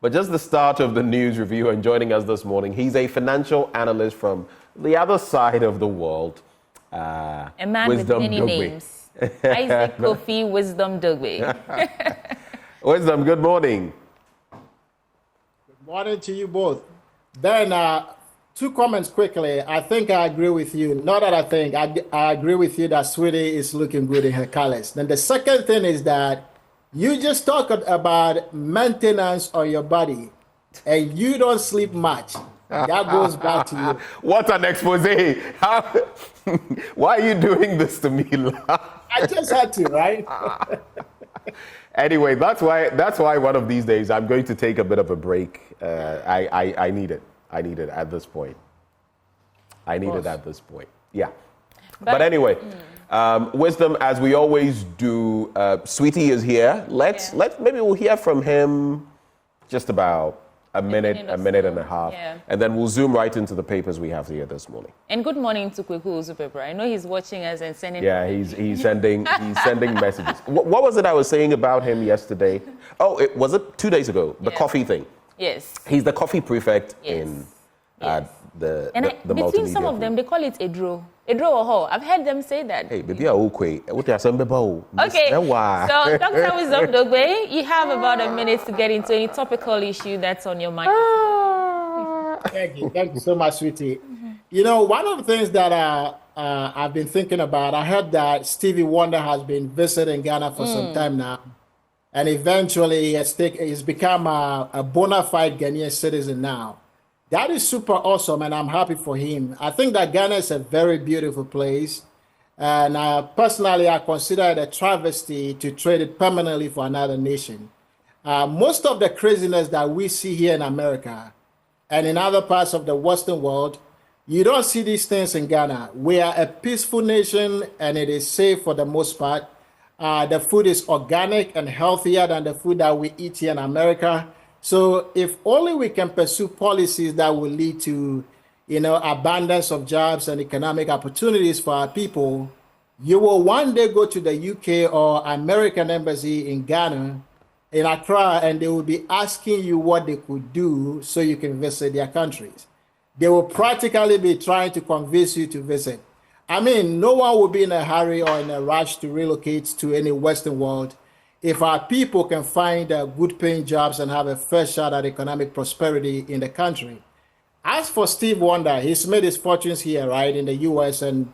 but just the start of the news review, and joining us this morning, he's a financial analyst from the other side of the world. A man Wisdom with many Dogbe. names. Isaac Kofi Wisdom Dogbe. Wisdom, good morning. Good morning to you both. Ben, two comments quickly. I think I agree with you. Not that I think, I agree with you that Sweetie is looking good in her colors. Then the second thing is that you just talked about maintenance on your body and you don't sleep much. That goes back to you. What an expose. Why are you doing this to me? I just had to, right? Anyway, that's why one of these days I'm going to take a bit of a break. I need it. I need it at this point. I need it at this point. Yeah. But anyway, Wisdom, as we always do, Sweetie is here. Maybe we'll hear from him just about a minute and a half. Yeah. And then we'll zoom right into the papers we have here this morning. And good morning to Kweku Uzupepra. I know he's watching us and sending. Yeah, he's sending messages. What was it I was saying about him yesterday? Oh, was it 2 days ago? The coffee thing. Yes. He's the coffee prefect in the between some of them, they call it Edro. Edro or ho. I've heard them say that. Hey, baby, okay. Okay, so Dr. Wisdom Dogbe, you have about a minute to get into any topical issue that's on your mind. Thank you so much, Sweetie. You know, one of the things that I've been thinking about, I heard that Stevie Wonder has been visiting Ghana for some time now, and eventually he's become a bona fide Ghanaian citizen now. That is super awesome, and I'm happy for him. I think that Ghana is a very beautiful place, and personally, I consider it a travesty to trade it permanently for another nation. Most of the craziness that we see here in America and in other parts of the Western world, you don't see these things in Ghana. We are a peaceful nation, and it is safe for the most part. The food is organic and healthier than the food that we eat here in America. So if only we can pursue policies that will lead to, abundance of jobs and economic opportunities for our people, you will one day go to the UK or American embassy in Ghana, in Accra, and they will be asking you what they could do so you can visit their countries. They will practically be trying to convince you to visit. I mean, no one will be in a hurry or in a rush to relocate to any Western world if our people can find good paying jobs and have a fair shot at economic prosperity in the country. As for Steve Wonder, he's made his fortunes here, right, in the US, and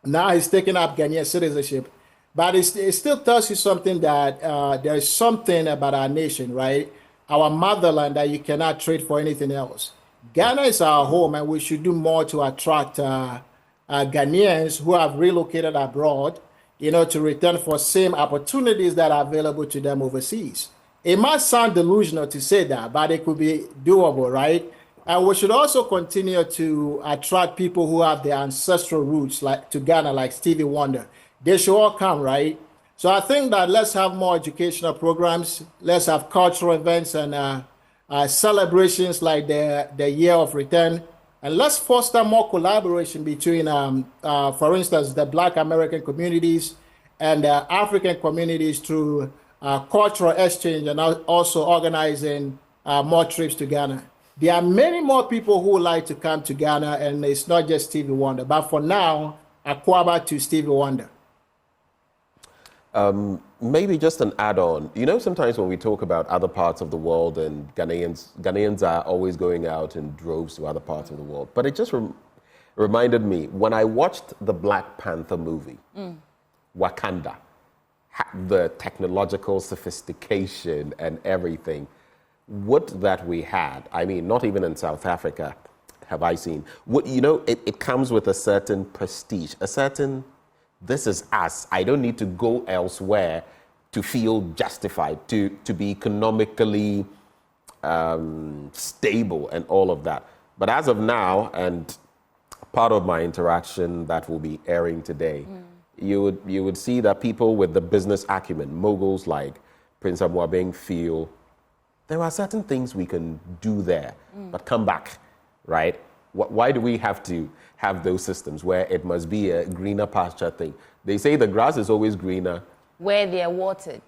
now he's taking up Ghanaian citizenship. But it still tells you something that there's something about our nation, right? Our motherland that you cannot trade for anything else. Ghana is our home, and we should do more to attract Ghanaians who have relocated abroad, to return for same opportunities that are available to them overseas. It might sound delusional to say that, but it could be doable, right? And we should also continue to attract people who have their ancestral roots to Ghana, like Stevie Wonder. They should all come, right? So I think that let's have more educational programs. Let's have cultural events and celebrations like the Year of Return. And let's foster more collaboration between, for instance, the Black American communities and the African communities through cultural exchange and also organizing more trips to Ghana. There are many more people who would like to come to Ghana, and it's not just Stevie Wonder. But for now, Akwaba to Stevie Wonder. Maybe just an add-on. Sometimes when we talk about other parts of the world and Ghanaians are always going out in droves to other parts of the world. But it just reminded me, when I watched the Black Panther movie, Wakanda, the technological sophistication and everything, what that we had, I mean, not even in South Africa have I seen. It comes with a certain prestige, a certain, this is us. I don't need to go elsewhere to feel justified, to be economically stable and all of that. But as of now, and part of my interaction that will be airing today, you would see that people with the business acumen, moguls like Prince Amuabeng, feel there are certain things we can do there, but come back, right? Why do we have to have those systems where it must be a greener pasture thing? They say the grass is always greener where they are watered.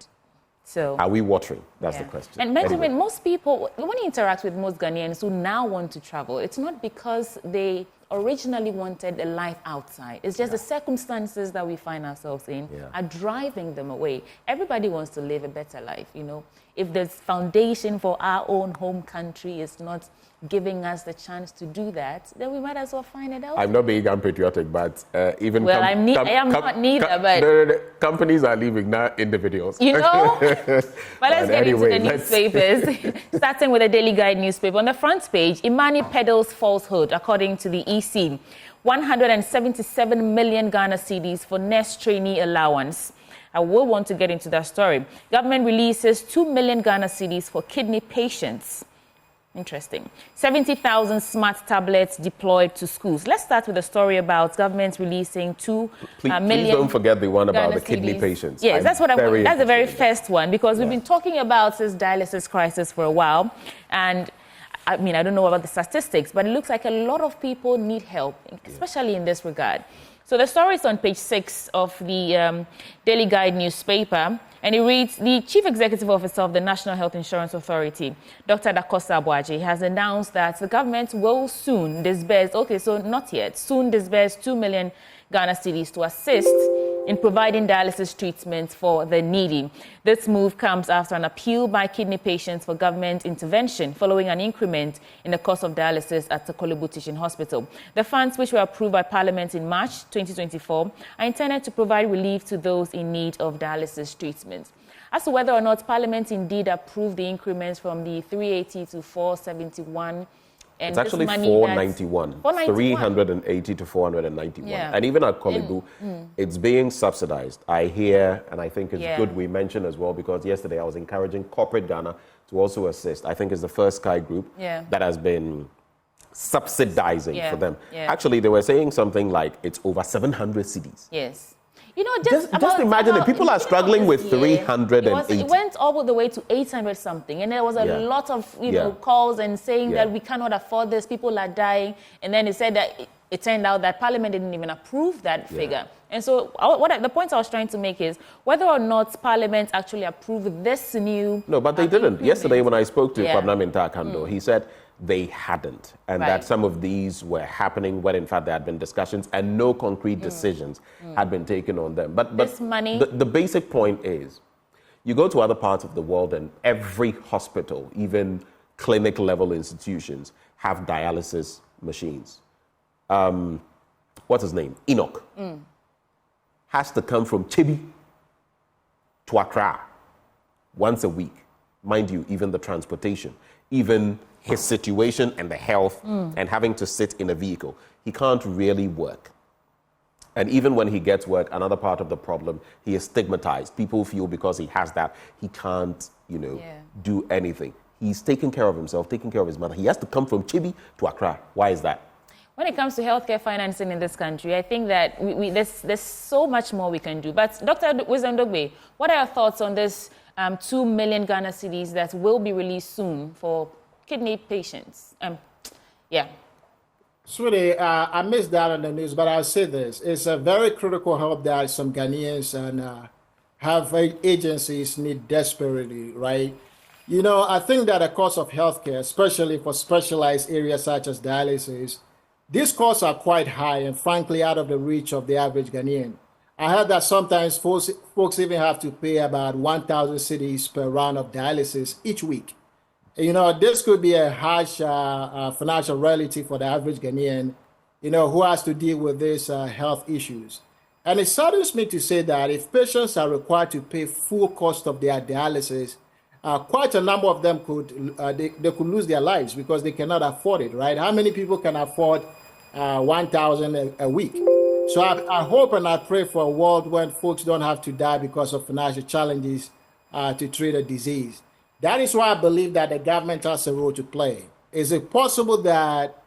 So are we watering? That's the question. And Benjamin, Anyway. most people, when you interact with most Ghanaians who now want to travel, it's not because they originally wanted a life outside. It's just the circumstances that we find ourselves in are driving them away. Everybody wants to live a better life, you know. If the foundation for our own home country is not giving us the chance to do that, then we might as well find it out. I'm not being unpatriotic, but even... Well, I am not neither, but... No, companies are leaving, not individuals. You know? But let's get into the newspapers. Starting with the Daily Guide newspaper. On the front page, IMANI peddles falsehood, according to the EC. 177 million Ghana cedis for next trainee allowance. I will want to get into that story. Government releases 2 million Ghana cedis for kidney patients. Interesting. 70,000 smart tablets deployed to schools. Let's start with a story about government releasing 2 million. Please don't forget the one about Ghana the kidney cedis. patients. Yes, that's what that's the very interested first one, because we've been talking about this dialysis crisis for a while. And I mean, I don't know about the statistics, but it looks like a lot of people need help, especially in this regard. So the story is on page 6 of the Daily Guide newspaper, and it reads, the Chief Executive Officer of the National Health Insurance Authority, Dr. Dakosa Abuaji, has announced that the government will soon disburse, not yet, soon disburse 2 million Ghana cedis to assist in providing dialysis treatment for the needy. This move comes after an appeal by kidney patients for government intervention following an increment in the cost of dialysis at the Kolebu Teaching Hospital. The funds, which were approved by Parliament in March 2024, are intended to provide relief to those in need of dialysis treatment. As to whether or not Parliament indeed approved the increments from the 380 to 471, and it's actually 491, 380 to 491. And even at Kolebu, it's being subsidized. I hear, and I think it's good we mention as well, because yesterday I was encouraging corporate Ghana to also assist. I think it's the first Sky Group that has been subsidizing for them. Actually, they were saying something like it's over 700 cedis. Yes. You know, just imagine it. People are struggling with 380. It went all the way to 800 something, and there was a lot of calls and saying that we cannot afford this. People are dying, and then it said that it turned out that Parliament didn't even approve that figure. And so, the point I was trying to make is whether or not Parliament actually approved this new. No, but they didn't. Yesterday, when I spoke to Kwabena Mintakando, he said they hadn't, and that some of these were happening when in fact there had been discussions and no concrete decisions had been taken on them. But this money, the basic point is, you go to other parts of the world and every hospital, even clinic level institutions, have dialysis machines. What's his name? Enoch has to come from Chibi to Accra once a week. Mind you, even the transportation, even his situation and the health and having to sit in a vehicle, he can't really work. And even when he gets work, another part of the problem, he is stigmatized. People feel because he has that, he can't, do anything. He's taking care of himself, taking care of his mother. He has to come from Chibi to Accra. Why is that? When it comes to healthcare financing in this country, I think that there's so much more we can do. But Dr. Wizandogbe, what are your thoughts on this 2 million Ghana cedis that will be released soon for kidney patients? Sweetie, I missed that on the news, but I'll say this. It's a very critical help that some Ghanaians and health agencies need desperately, right? You know, I think that the cost of healthcare, especially for specialized areas such as dialysis, these costs are quite high and frankly out of the reach of the average Ghanaian. I heard that sometimes folks even have to pay about 1,000 cedis per round of dialysis each week. You know, this could be a harsh financial reality for the average Ghanaian, who has to deal with these health issues. And it saddens me to say that if patients are required to pay full cost of their dialysis, quite a number of them they could lose their lives because they cannot afford it, right? How many people can afford 1,000 a week? So I hope and I pray for a world when folks don't have to die because of financial challenges to treat a disease. That is why I believe that the government has a role to play. Is it possible that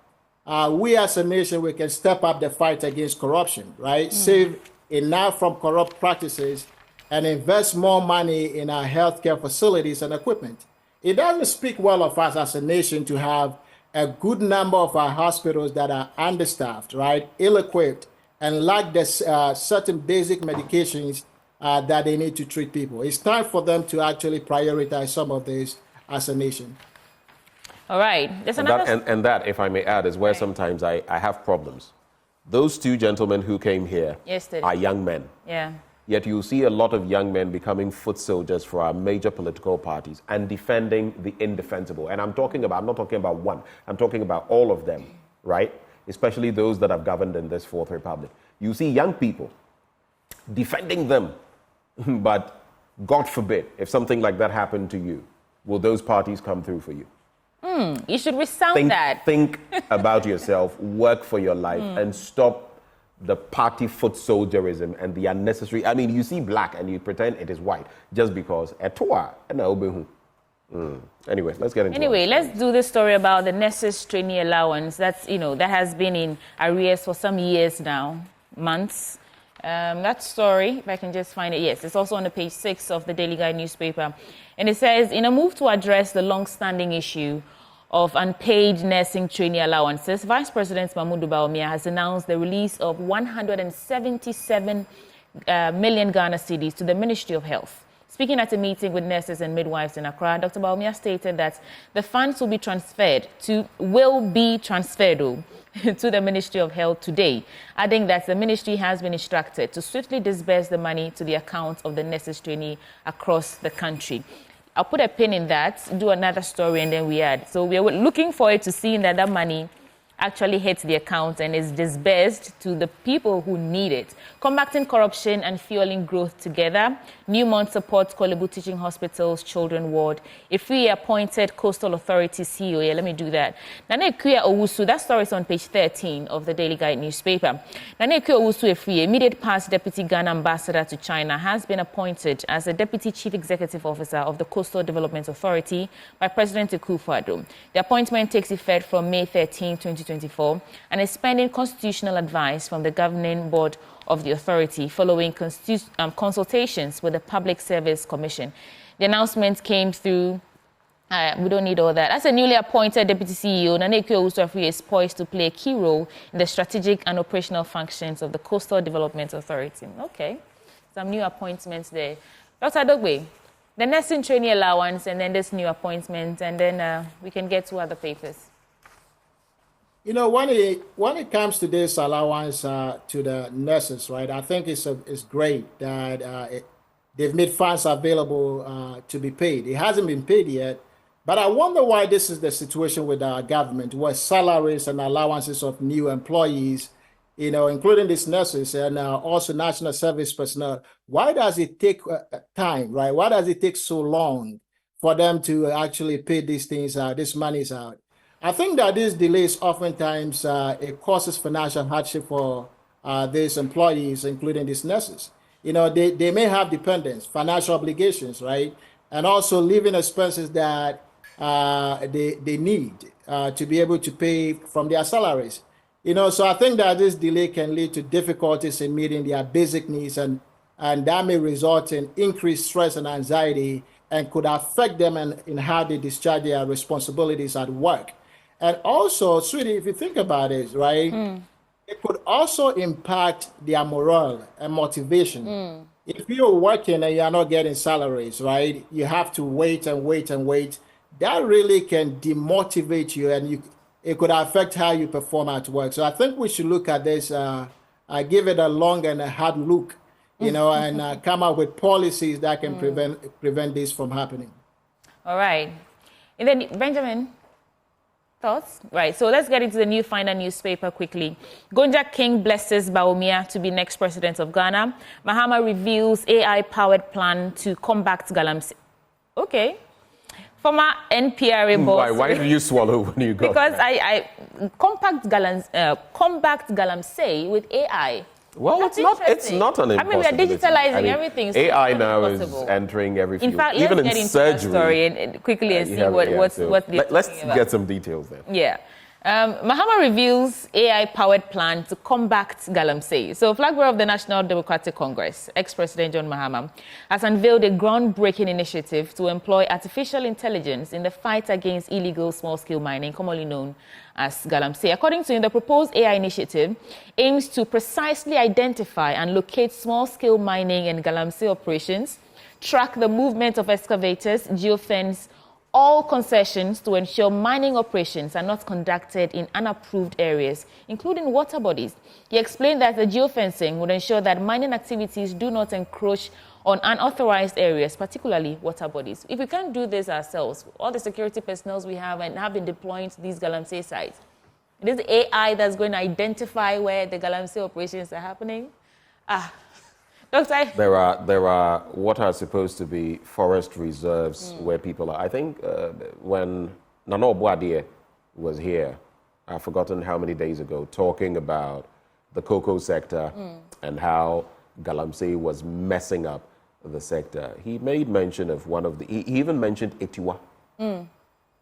we as a nation, we can step up the fight against corruption, right? Save enough from corrupt practices and invest more money in our healthcare facilities and equipment. It doesn't speak well of us as a nation to have a good number of our hospitals that are understaffed, right, ill-equipped, and lack the certain basic medications that they need to treat people. It's time for them to actually prioritize some of this as a nation. All right. There's another... and that, if I may add, is where sometimes I have problems. Those two gentlemen who came here are young men. Yeah. Yet you see a lot of young men becoming foot soldiers for our major political parties and defending the indefensible. And I'm not talking about one. I'm talking about all of them, right? Especially those that have governed in this Fourth Republic. You see young people defending them. But God forbid, if something like that happened to you, will those parties come through for you? You should resound that. Think about yourself, work for your life, and stop the party foot soldierism and the unnecessary. I mean, you see black and you pretend it is white just because. Anyway, let's get into it. Let's do this story about the nurses trainee allowance. That has been in arrears for some years now, months. That story, if I can just find it, yes, it's also on the page 6 of the Daily Guide newspaper. And it says, in a move to address the long-standing issue of unpaid nursing trainee allowances, Vice President Mahmoud Bawumia has announced the release of 177 million Ghana cedis to the Ministry of Health. Speaking at a meeting with nurses and midwives in Accra, Dr. Bawumia stated that the funds will be transferred to the Ministry of Health today, adding that the ministry has been instructed to swiftly disburse the money to the accounts of the nurses trainee across the country. I'll put a pin in that, do another story, and then we add. So we're looking forward to seeing that money actually hits the account and is disbursed to the people who need it. Combating corruption and fueling growth together. Newmont supports Kolebu Teaching Hospital's Children Ward. If we appointed Coastal Authority CEO, let me do that. Nane Kuya Owusu, that story is on page 13 of the Daily Guide newspaper. Nane Kuya Owusu Efriye, immediate past Deputy Ghana Ambassador to China, has been appointed as the Deputy Chief Executive Officer of the Coastal Development Authority by President Akufo-Addo. The appointment takes effect from May 13, 2024, and is pending constitutional advice from the governing board of the authority following consultations with the Public Service Commission. The announcement came through. We don't need all that. As a newly appointed Deputy CEO, Nane Kuya Owusu Efriye is poised to play a key role in the strategic and operational functions of the Coastal Development Authority. Okay, some new appointments there. Dr. Adogbe, the nursing trainee allowance and then this new appointment, and then we can get to other papers. When it comes to this allowance to the nurses, right, I think it's great that they've made funds available to be paid. It hasn't been paid yet, but I wonder why this is the situation with our government, where salaries and allowances of new employees, including these nurses and also national service personnel, why does it take time, right? Why does it take so long for them to actually pay these things, these monies out? I think that these delays oftentimes it causes financial hardship for these employees, including these nurses. They may have dependents, financial obligations, right? And also living expenses that they need to be able to pay from their salaries. So I think that this delay can lead to difficulties in meeting their basic needs, and that may result in increased stress and anxiety and could affect them in how they discharge their responsibilities at work. And also, sweetie, if you think about it, right, it could also impact their morale and motivation. If you're working and you're not getting salaries, right, you have to wait and wait and wait. That really can demotivate you, and it could affect how you perform at work. So I think we should look at this, give it a long and a hard look, and come up with policies that can prevent this from happening. All right. And then, Benjamin, thoughts? Right, so let's get into the New Finder newspaper quickly. Gonja King blesses Bawumia to be next president of Ghana. Mahama reveals AI-powered plan to combat galamsey. Okay. Former NPRA boss. Why did you swallow when you got Because I combat galamsey with AI. Well, That's it's not an impossibility. we are digitalizing everything. So AI now is entering every field. In fact, even let's in get into surgery. that story and quickly and see what Let's get some details there. Yeah. Mahama reveals AI-powered plan to combat Galamsey. So, flag bearer of the National Democratic Congress, ex-President John Mahama, has unveiled a groundbreaking initiative to employ artificial intelligence in the fight against illegal small-scale mining, commonly known as Galamsey. According to him, the proposed AI initiative aims to precisely identify and locate small-scale mining and Galamsey operations, track the movement of excavators, geofence all concessions to ensure mining operations are not conducted in unapproved areas, including water bodies. He explained that the geofencing would ensure that mining activities do not encroach on unauthorized areas, particularly water bodies. If we can't do this ourselves, all the security personnel we have and have been deploying to these Galamsey sites, it is AI that's going to identify where the Galamsey operations are happening. Doctor? There are what are supposed to be forest reserves where people are. I think when Nana Obuadie was here, I've forgotten how many days ago, talking about the cocoa sector and how Galamsey was messing up the sector. He made mention of he even mentioned Etiwa.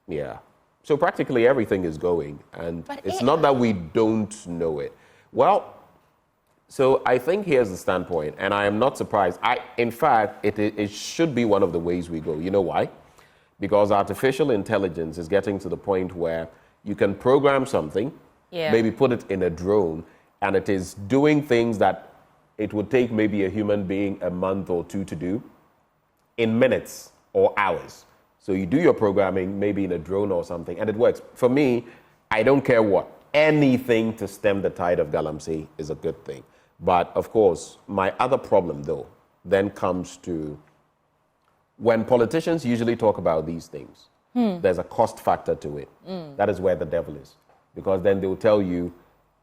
Yeah. So practically everything is going, and it's not that we don't know it. Well, so I think here's the standpoint, and I am not surprised. In fact, it should be one of the ways we go. You know why? Because artificial intelligence is getting to the point where you can program something, maybe put it in a drone, and it is doing things that it would take maybe a human being a month or two to do in minutes or hours. So you do your programming maybe in a drone or something, and it works. For me, I don't care what. Anything to stem the tide of Galamsey is a good thing. But of course, my other problem, though, then comes to when politicians usually talk about these things, there's a cost factor to it. That is where the devil is. Because then they'll tell you,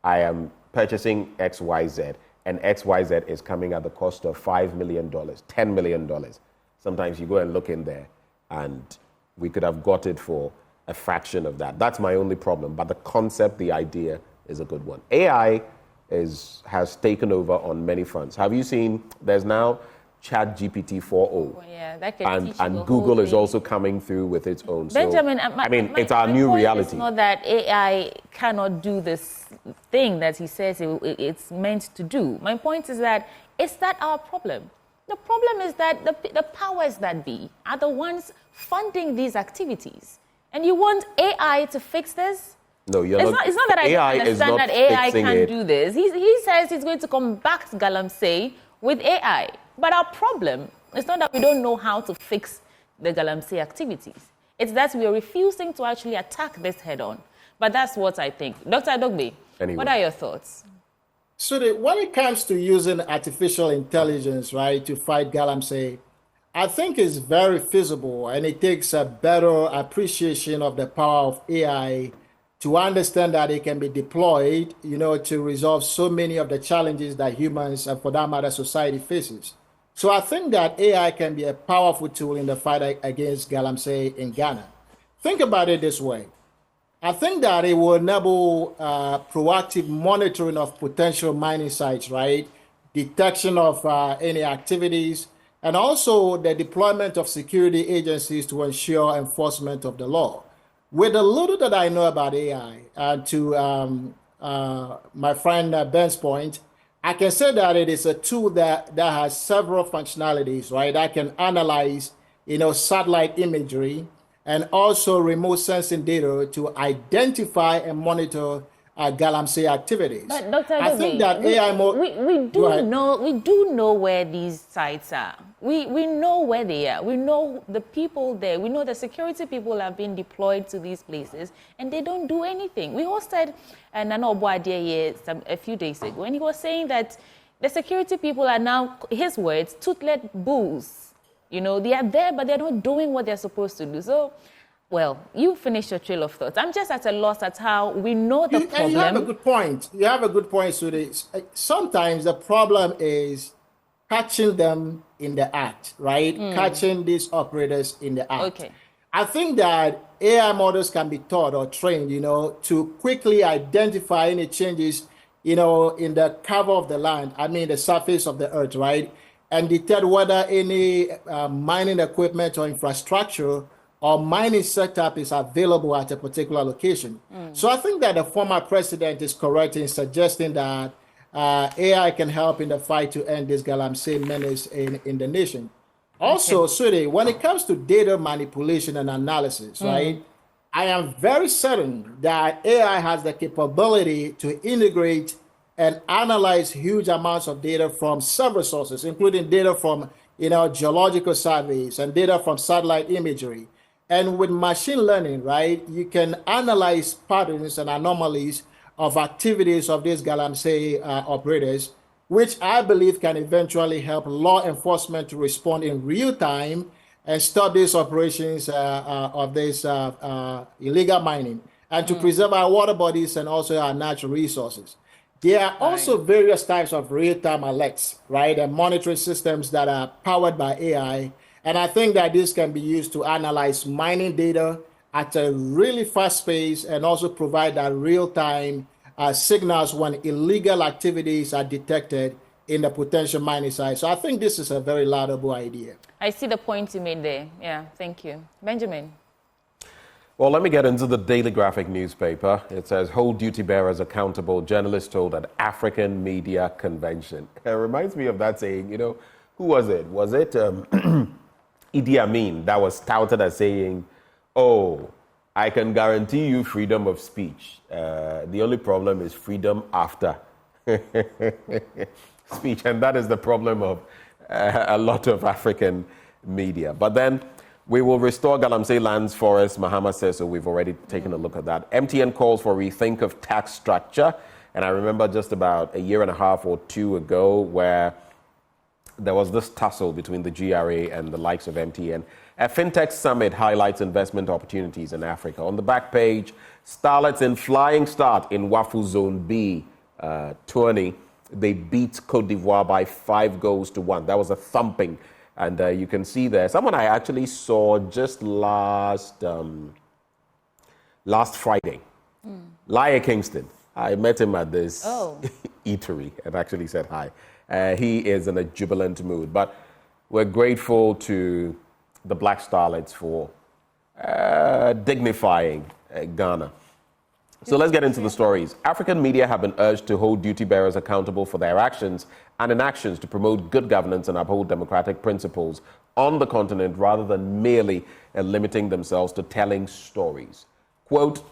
I am purchasing XYZ, and XYZ is coming at the cost of $5 million, $10 million. Sometimes you go and look in there, and we could have got it for a fraction of that. That's my only problem. But the concept, the idea is a good one. AI has taken over on many fronts. Have you seen, there's now ChatGPT 4.0. That can teach and the Google whole is thing. Also coming through with its own. Benjamin, it's our new reality. It's not that AI cannot do this thing that he says it's meant to do. My point is that our problem? The problem is that the powers that be are the ones funding these activities. And you want AI to fix this? No, it's not that I don't understand that AI can't do this. He says he's going to combat Galamsey with AI. But our problem is not that we don't know how to fix the Galamsey activities. It's that we are refusing to actually attack this head on. But that's what I think. Dr. Adogbe, what are your thoughts? So when it comes to using artificial intelligence, right, to fight Galamsey, I think it's very feasible, and it takes a better appreciation of the power of AI to understand that it can be deployed, to resolve so many of the challenges that humans, and for that matter, society faces. So I think that AI can be a powerful tool in the fight against Galamsey in Ghana. Think about it this way. I think that it will enable proactive monitoring of potential mining sites, right? Detection of any activities, and also the deployment of security agencies to ensure enforcement of the law. With the little that I know about AI, to my friend Ben's point, I can say that it is a tool that has several functionalities, right? I can analyze, satellite imagery and also remote sensing data to identify and monitor Galamsey activities. But Dr. Adogbe, I think that AI we do know where these sites are. We know where they are. We know the people there. We know the security people have been deployed to these places, and they don't do anything. We hosted Nana Obuadie here a few days ago, and he was saying that the security people are now, his words, toothless bulls. They are there, but they're not doing what they're supposed to do. So, well, you finish your trail of thoughts. I'm just at a loss at how we know the problem. And you have a good point. You have a good point, Sudi. Sometimes the problem is catching them in the act, right? Catching these operators in the act. Okay. I think that AI models can be taught or trained, to quickly identify any changes, in the cover of the land, the surface of the earth, right? And detect whether any mining equipment or infrastructure or mining setup is available at a particular location. So I think that the former president is correct in suggesting that AI can help in the fight to end this galamsey menace in the nation. Also, Sudi, when it comes to data manipulation and analysis, right, I am very certain that AI has the capability to integrate and analyze huge amounts of data from several sources, including data from geological surveys and data from satellite imagery. And with machine learning, right, you can analyze patterns and anomalies of activities of these galamsey operators, which I believe can eventually help law enforcement to respond in real time and stop these operations of this illegal mining and to preserve our water bodies and also our natural resources. There are also various types of real-time alerts, right, and monitoring systems that are powered by AI. And I think that this can be used to analyze mining data at a really fast pace and also provide that real-time signals when illegal activities are detected in the potential mining site. So I think this is a very laudable idea. I see the point you made there. Yeah, thank you. Benjamin. Well, let me get into the Daily Graphic newspaper. It says, hold duty bearers accountable, journalists told at African Media Convention. It reminds me of that saying, who was it? Was it Idi Amin that was touted as saying, oh, I can guarantee you freedom of speech. The only problem is freedom after speech. And that is the problem of a lot of African media. But then we will restore galamsey lands, forests, Mahama says, so we've already taken a look at that. MTN calls for rethink of tax structure. And I remember just about a year and a half or two ago where there was this tussle between the GRA and the likes of MTN. A fintech summit highlights investment opportunities in Africa. On the back page, starlets in flying start in Wafu Zone B tourney. They beat Cote d'Ivoire by 5-1. That was a thumping. And you can see there, someone I actually saw just last Friday, Laia Kingston. I met him at this eatery and actually said hi. He is in a jubilant mood. But we're grateful to the Black Starlets for dignifying Ghana. So let's get into the stories. African media have been urged to hold duty bearers accountable for their actions and inactions to promote good governance and uphold democratic principles on the continent rather than merely limiting themselves to telling stories. Quote,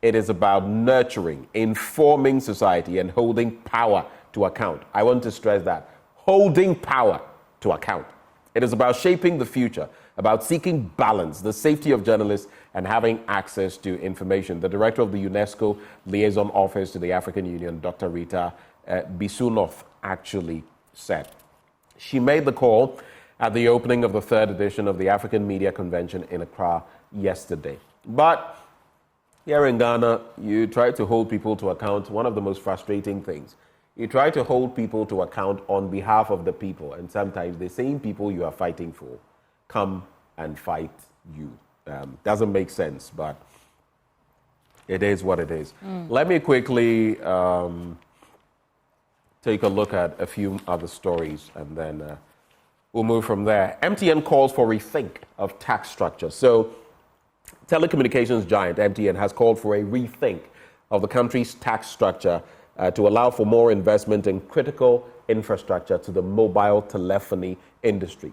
it is about nurturing, informing society and holding power to account. I want to stress that. Holding power to account. It is about shaping the future, about seeking balance, the safety of journalists, and having access to information. The director of the UNESCO Liaison Office to the African Union, Dr. Rita Bisunoth, actually said. She made the call at the opening of the third edition of the African Media Convention in Accra yesterday. But here in Ghana, you try to hold people to account. One of the most frustrating things. You try to hold people to account on behalf of the people, and sometimes the same people you are fighting for come and fight you. Doesn't make sense, but it is what it is. Let me quickly take a look at a few other stories, and then we'll move from there. MTN calls for rethink of tax structure. So, telecommunications giant MTN has called for a rethink of the country's tax structure to allow for more investment in critical infrastructure to the mobile telephony industry.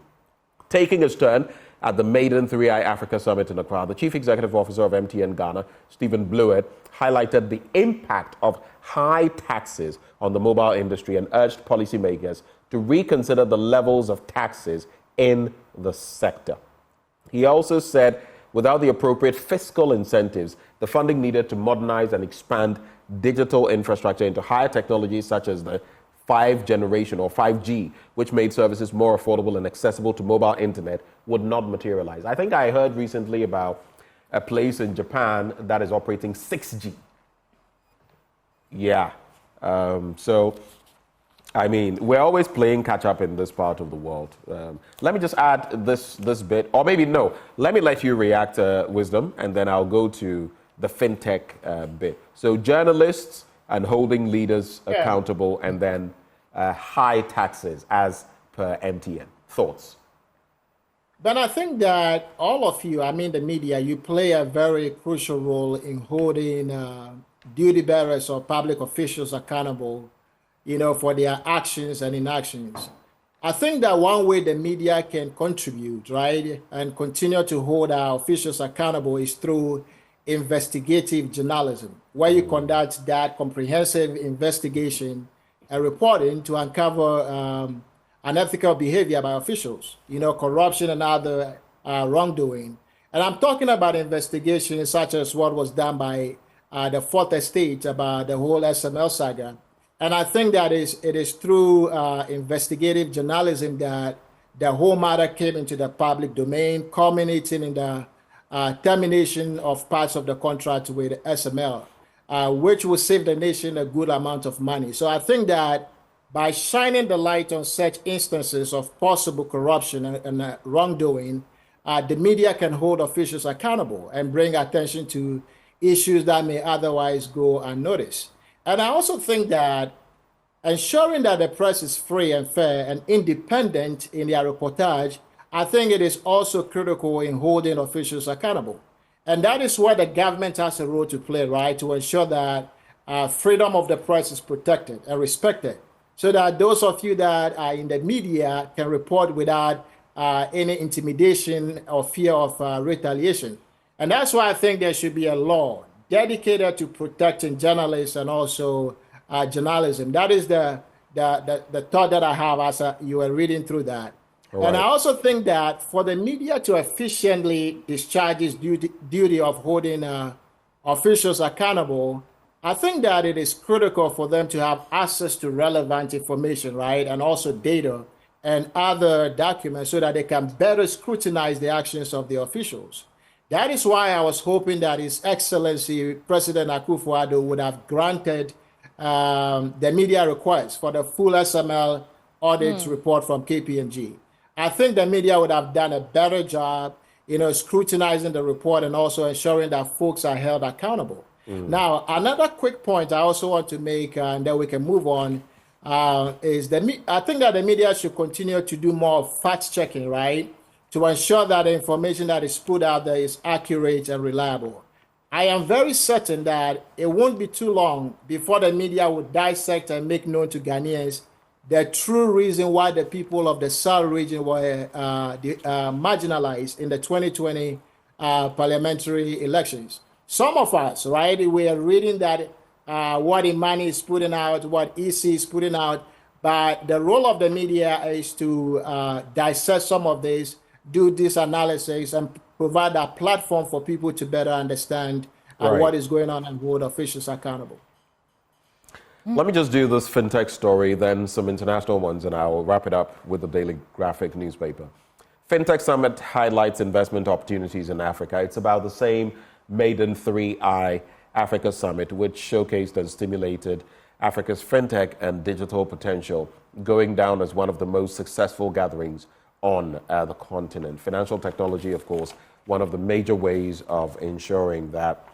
Taking his turn at the maiden 3i Africa Summit in Accra, the Chief Executive Officer of MTN Ghana, Stephen Blewett, highlighted the impact of high taxes on the mobile industry and urged policymakers to reconsider the levels of taxes in the sector. He also said without the appropriate fiscal incentives, the funding needed to modernize and expand digital infrastructure into higher technologies such as the 5th generation or 5G, which made services more affordable and accessible to mobile internet, would not materialize. I think I heard recently about a place in Japan that is operating 6G. Yeah. So, I mean, we're always playing catch up in this part of the world. Let me just add this bit, or maybe no. Let me let you react, Wisdom, and then I'll go to the fintech bit. So journalists and holding leaders accountable, and then high taxes as per MTN. Thoughts? But I think that all of you, I mean the media, you play a very crucial role in holding duty bearers or public officials accountable, for their actions and inactions. I think that one way the media can contribute, right, and continue to hold our officials accountable is through investigative journalism, where you conduct that comprehensive investigation and reporting to uncover unethical behavior by officials, corruption and other wrongdoing. And I'm talking about investigations such as what was done by the Fourth Estate about the whole SML saga. And I think that it is through investigative journalism that the whole matter came into the public domain, culminating in the termination of parts of the contract with SML, which will save the nation a good amount of money. So I think that by shining the light on such instances of possible corruption and wrongdoing, the media can hold officials accountable and bring attention to issues that may otherwise go unnoticed. And I also think that ensuring that the press is free and fair and independent in their reportage, I think it is also critical in holding officials accountable. And that is where the government has a role to play, right, to ensure that freedom of the press is protected and respected, so that those of you that are in the media can report without any intimidation or fear of retaliation. And that's why I think there should be a law dedicated to protecting journalists and also journalism. That is the thought that I have as you were reading through that. Right. And I also think that for the media to efficiently discharge its duty of holding officials accountable, I think that it is critical for them to have access to relevant information, right? And also data and other documents so that they can better scrutinize the actions of the officials. That is why I was hoping that His Excellency President Akufo-Addo would have granted the media request for the full SML audit report from KPMG. I think the media would have done a better job, scrutinizing the report and also ensuring that folks are held accountable. Now, another quick point I also want to make, and then we can move on, is I think that the media should continue to do more fact-checking, right, to ensure that the information that is put out there is accurate and reliable. I am very certain that it won't be too long before the media will dissect and make known to Ghanaians the true reason why the people of the South region were marginalized in the 2020 parliamentary elections. Some of us, right, we are reading that what IMANI is putting out, what EC is putting out, but the role of the media is to dissect some of this, do this analysis, and provide a platform for people to better understand what is going on and hold officials accountable. Let me just do this fintech story, then some international ones, and I'll wrap it up with the Daily Graphic newspaper. Fintech Summit highlights investment opportunities in Africa. It's about the same Maiden 3I Africa Summit, which showcased and stimulated Africa's fintech and digital potential, going down as one of the most successful gatherings on the continent. Financial technology, of course, one of the major ways of ensuring that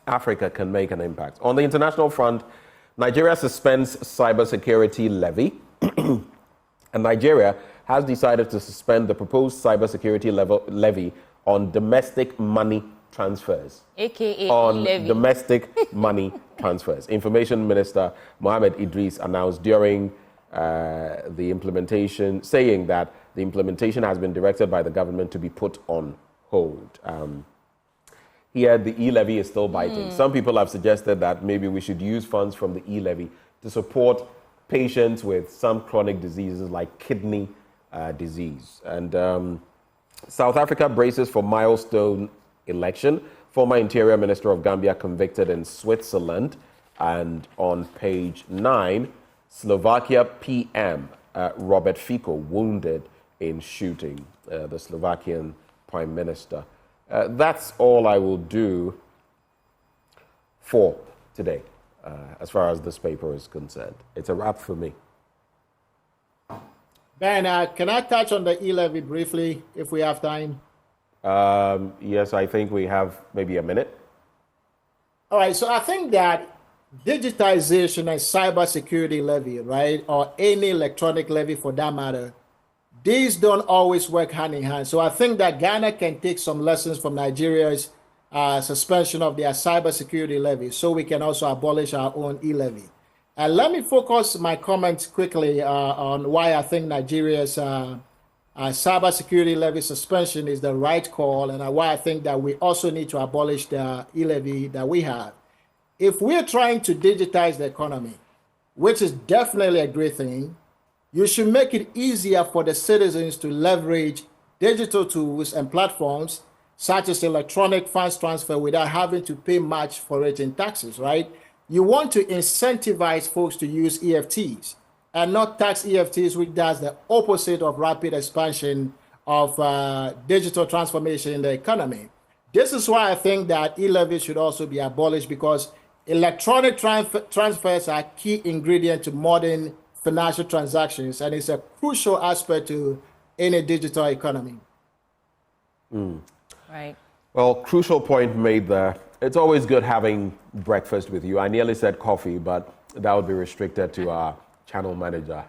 Africa can make an impact. On the international front, Nigeria suspends cybersecurity levy, and Nigeria has decided to suspend the proposed cybersecurity levy on domestic money transfers. AKA on levy. Domestic money transfers. Information Minister Mohammed Idris announced during the implementation, saying that the implementation has been directed by the government to be put on hold. Here, the e-levy is still biting. Some people have suggested that maybe we should use funds from the e-levy to support patients with some chronic diseases like kidney disease. And South Africa braces for milestone election. Former Interior Minister of Gambia convicted in Switzerland. And on page 9, Slovakia PM Robert Fico wounded in shooting, the Slovakian Prime Minister. That's all I will do for today, as far as this paper is concerned. It's a wrap for me. Ben, can I touch on the e-levy briefly, if we have time? Yes, I think we have maybe a minute. All right, so I think that digitization and cybersecurity levy, right, or any electronic levy for that matter, these don't always work hand in hand. So I think that Ghana can take some lessons from Nigeria's suspension of their cybersecurity levy, so we can also abolish our own e-levy. And let me focus my comments quickly on why I think Nigeria's cybersecurity levy suspension is the right call, and why I think that we also need to abolish the e-levy that we have. If we're trying to digitize the economy, which is definitely a great thing, you should make it easier for the citizens to leverage digital tools and platforms such as electronic funds transfer without having to pay much for it in taxes, right? You want to incentivize folks to use EFTs and not tax EFTs, which does the opposite of rapid expansion of digital transformation in the economy. This is why I think that e-levy should also be abolished, because electronic transfers are a key ingredient to modern financial transactions, and it's a crucial aspect to any digital economy. Right. Well, crucial point made there. It's always good having breakfast with you. I nearly said coffee, but that would be restricted to our channel manager,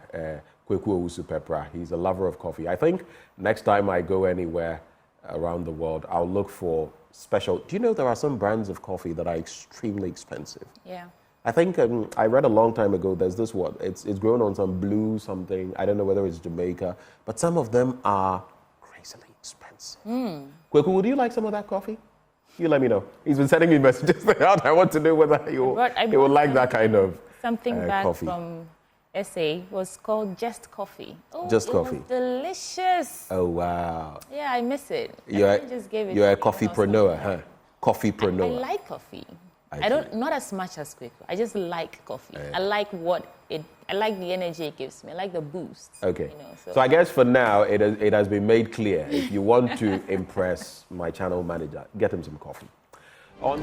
Kweku Owusu-Pepra. He's a lover of coffee. I think next time I go anywhere around the world, I'll look for special. Do you know there are some brands of coffee that are extremely expensive? Yeah. I think I read a long time ago, there's this one, it's grown on some blue something, I don't know whether it's Jamaica, but some of them are crazily expensive. Kweku, would you like some of that coffee? You let me know. He's been sending me messages out. I want to know whether he will like that kind of something back coffee. From SA. It was called Just Coffee. Oh, Just Coffee. It was delicious. Oh, wow. Yeah, I miss it. You're a coffeepreneur, huh? I Coffeepreneur. like coffee. I don't, not as much as Kweku. I just like coffee. I like I like the energy it gives me. I like the boost. Okay. You know, so I guess for now, it has been made clear. If you want to impress my channel manager, get him some coffee. On